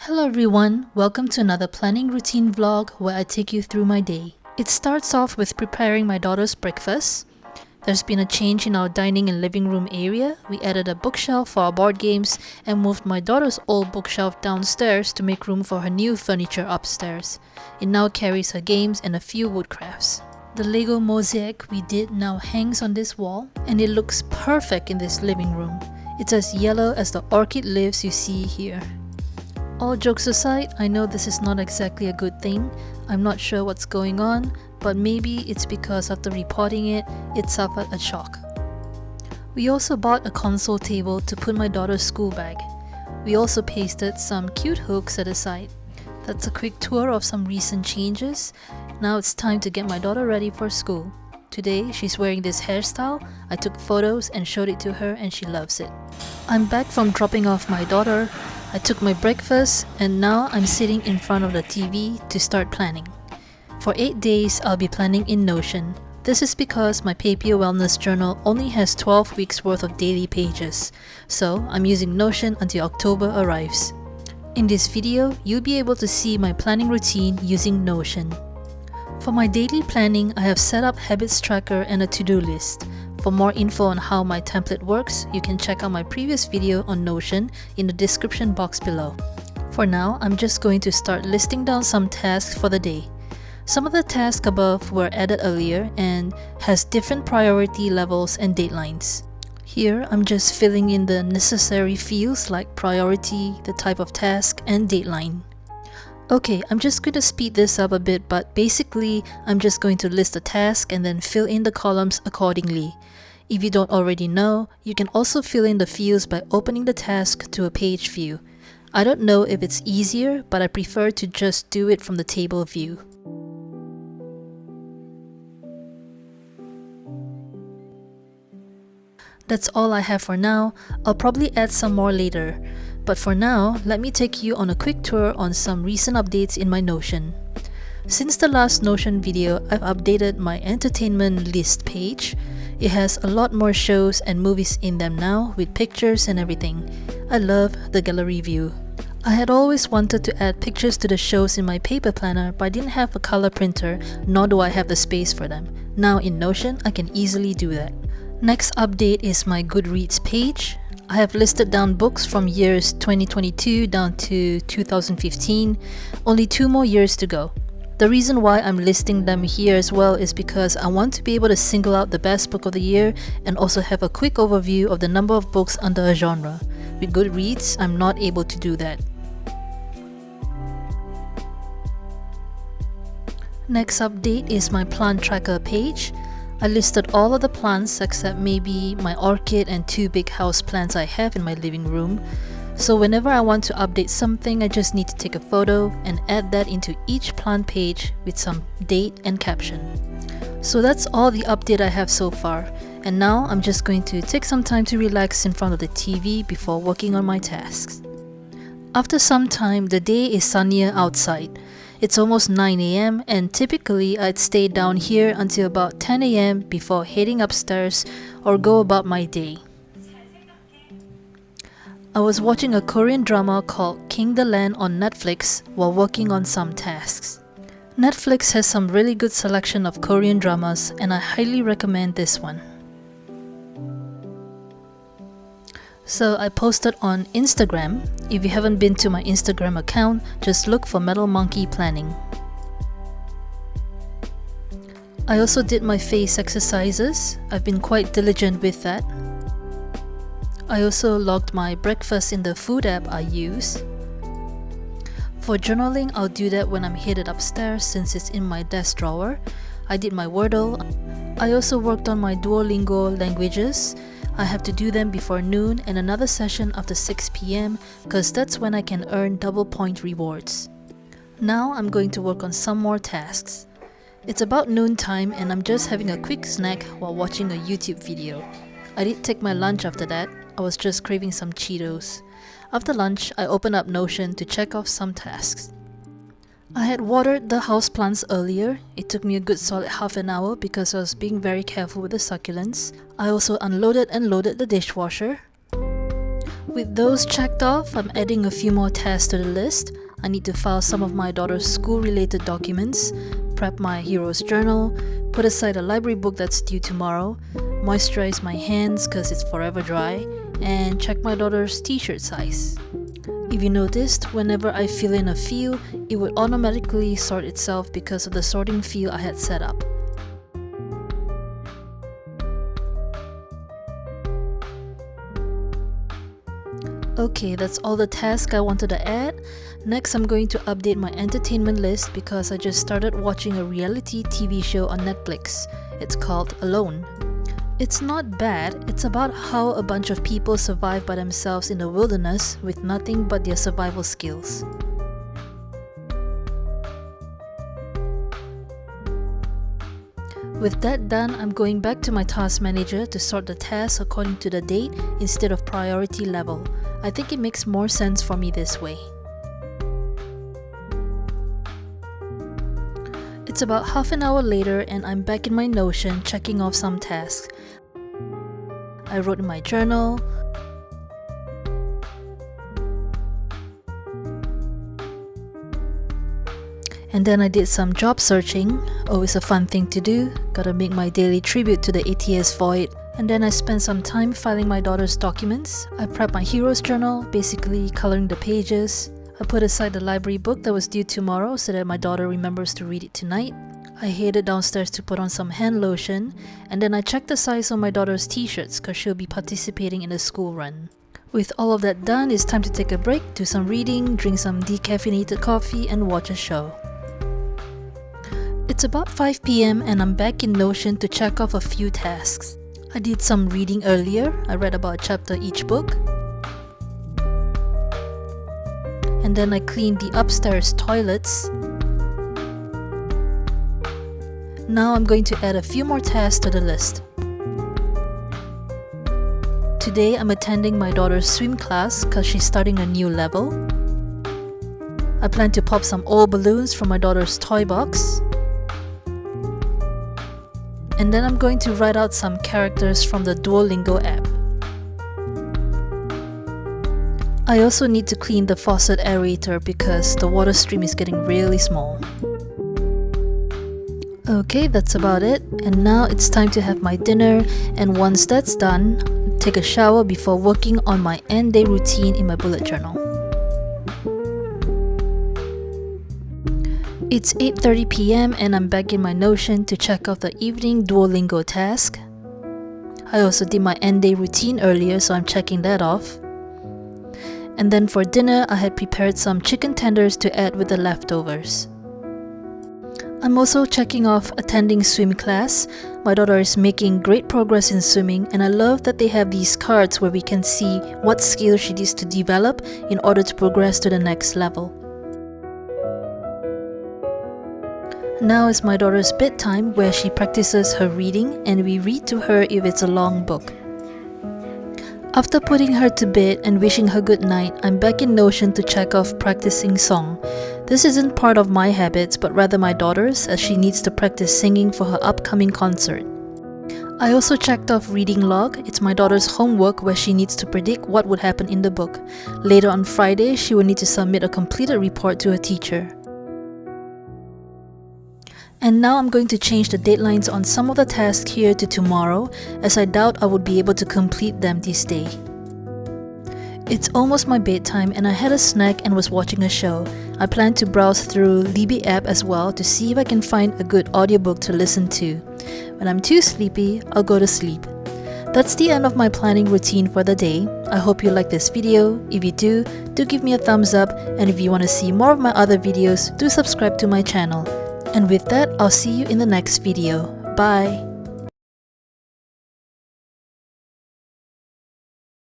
Hello everyone, welcome to another planning routine vlog where I take you through my day. It starts off with preparing my daughter's breakfast. There's been a change in our dining and living room area. We added a bookshelf for our board games and moved my daughter's old bookshelf downstairs to make room for her new furniture upstairs. It now carries her games and a few woodcrafts. The Lego mosaic we did now hangs on this wall and it looks perfect in this living room. It's as yellow as the orchid leaves you see here. All jokes aside, I know this is not exactly a good thing. I'm not sure what's going on, but maybe it's because after reporting it, it suffered a shock. We also bought a console table to put my daughter's school bag. We also pasted some cute hooks at the side. That's a quick tour of some recent changes. Now it's time to get my daughter ready for school. Today, she's wearing this hairstyle. I took photos and showed it to her and she loves it. I'm back from dropping off my daughter. I took my breakfast and now I'm sitting in front of the TV to start planning. For 8 days, I'll be planning in Notion. This is because my Papio Wellness Journal only has 12 weeks worth of daily pages, so I'm using Notion until October arrives. In this video, you'll be able to see my planning routine using Notion. For my daily planning, I have set up habits tracker and a to-do list. For more info on how my template works, you can check out my previous video on Notion in the description box below. For now, I'm just going to start listing down some tasks for the day. Some of the tasks above were added earlier and has different priority levels and deadlines. Here, I'm just filling in the necessary fields like priority, the type of task, and deadline. Okay, I'm just going to speed this up a bit, but basically, I'm just going to list the task and then fill in the columns accordingly. If you don't already know, you can also fill in the fields by opening the task to a page view. I don't know if it's easier, but I prefer to just do it from the table view. That's all I have for now. I'll probably add some more later. But for now, let me take you on a quick tour on some recent updates in my Notion. Since the last Notion video, I've updated my entertainment list page. It has a lot more shows and movies in them now with pictures and everything. I love the gallery view. I had always wanted to add pictures to the shows in my paper planner, but I didn't have a color printer, nor do I have the space for them. Now in Notion, I can easily do that. Next update is my Goodreads page. I have listed down books from years 2022 down to 2015, only 2 more years to go. The reason why I'm listing them here as well is because I want to be able to single out the best book of the year and also have a quick overview of the number of books under a genre. With Goodreads, I'm not able to do that. Next update is my plant tracker page. I listed all of the plants except maybe my orchid and 2 big house plants I have in my living room. So whenever I want to update something, I just need to take a photo and add that into each plant page with some date and caption. So that's all the update I have so far. And now I'm just going to take some time to relax in front of the TV before working on my tasks. After some time, the day is sunnier outside. It's almost 9 AM and typically I'd stay down here until about 10 AM before heading upstairs or go about my day. I was watching a Korean drama called King the Land on Netflix while working on some tasks. Netflix has some really good selection of Korean dramas and I highly recommend this one. So I posted on Instagram. If you haven't been to my Instagram account, just look for Metal Monkey Planning. I also did my face exercises. I've been quite diligent with that. I also logged my breakfast in the food app I use. For journaling, I'll do that when I'm headed upstairs since it's in my desk drawer. I did my Wordle. I also worked on my Duolingo languages. I have to do them before noon and another session after 6 PM because that's when I can earn double point rewards. Now I'm going to work on some more tasks. It's about noon time and I'm just having a quick snack while watching a YouTube video. I did take my lunch after that. I was just craving some Cheetos. After lunch, I opened up Notion to check off some tasks. I had watered the houseplants earlier. It took me a good solid half an hour because I was being very careful with the succulents. I also unloaded and loaded the dishwasher. With those checked off, I'm adding a few more tasks to the list. I need to file some of my daughter's school-related documents, prep my hero's journal, put aside a library book that's due tomorrow, moisturize my hands cause it's forever dry, and check my daughter's t-shirt size. If you noticed, whenever I fill in a field, it would automatically sort itself because of the sorting field I had set up. Okay, that's all the tasks I wanted to add. Next, I'm going to update my entertainment list because I just started watching a reality TV show on Netflix. It's called Alone. It's not bad, it's about how a bunch of people survive by themselves in the wilderness with nothing but their survival skills. With that done, I'm going back to my task manager to sort the tasks according to the date instead of priority level. I think it makes more sense for me this way. It's about half an hour later and I'm back in my Notion checking off some tasks. I wrote in my journal, and then I did some job searching, always a fun thing to do, gotta make my daily tribute to the ATS void. And then I spent some time filing my daughter's documents. I prepped my hero's journal, basically coloring the pages. I put aside the library book that was due tomorrow so that my daughter remembers to read it tonight. I headed downstairs to put on some hand lotion, and then I checked the size on my daughter's t-shirts because she'll be participating in the school run. With all of that done, it's time to take a break, do some reading, drink some decaffeinated coffee, and watch a show. It's about 5 p.m. and I'm back in Notion to check off a few tasks. I did some reading earlier. I read about a chapter each book. And then I cleaned the upstairs toilets. Now I'm going to add a few more tasks to the list. Today I'm attending my daughter's swim class because she's starting a new level. I plan to pop some old balloons from my daughter's toy box. And then I'm going to write out some characters from the Duolingo app. I also need to clean the faucet aerator because the water stream is getting really small. Okay, that's about it. And now it's time to have my dinner, and once that's done, take a shower before working on my end day routine in my bullet journal. It's 8:30 p.m. and I'm back in my Notion to check off the evening Duolingo task. I also did my end day routine earlier, so I'm checking that off. And then for dinner, I had prepared some chicken tenders to add with the leftovers. I'm also checking off attending swim class. My daughter is making great progress in swimming, and I love that they have these cards where we can see what skills she needs to develop in order to progress to the next level. Now is my daughter's bedtime where she practices her reading and we read to her if it's a long book. After putting her to bed and wishing her good night, I'm back in Notion to check off practicing song. This isn't part of my habits but rather my daughter's, as she needs to practice singing for her upcoming concert. I also checked off reading log. It's my daughter's homework where she needs to predict what would happen in the book. Later on Friday, she will need to submit a completed report to her teacher. And now I'm going to change the deadlines on some of the tasks here to tomorrow, as I doubt I would be able to complete them this day. It's almost my bedtime and I had a snack and was watching a show. I plan to browse through Libby app as well to see if I can find a good audiobook to listen to. When I'm too sleepy, I'll go to sleep. That's the end of my planning routine for the day. I hope you like this video. If you do give me a thumbs up, and if you want to see more of my other videos, do subscribe to my channel. And with that, I'll see you in the next video. Bye!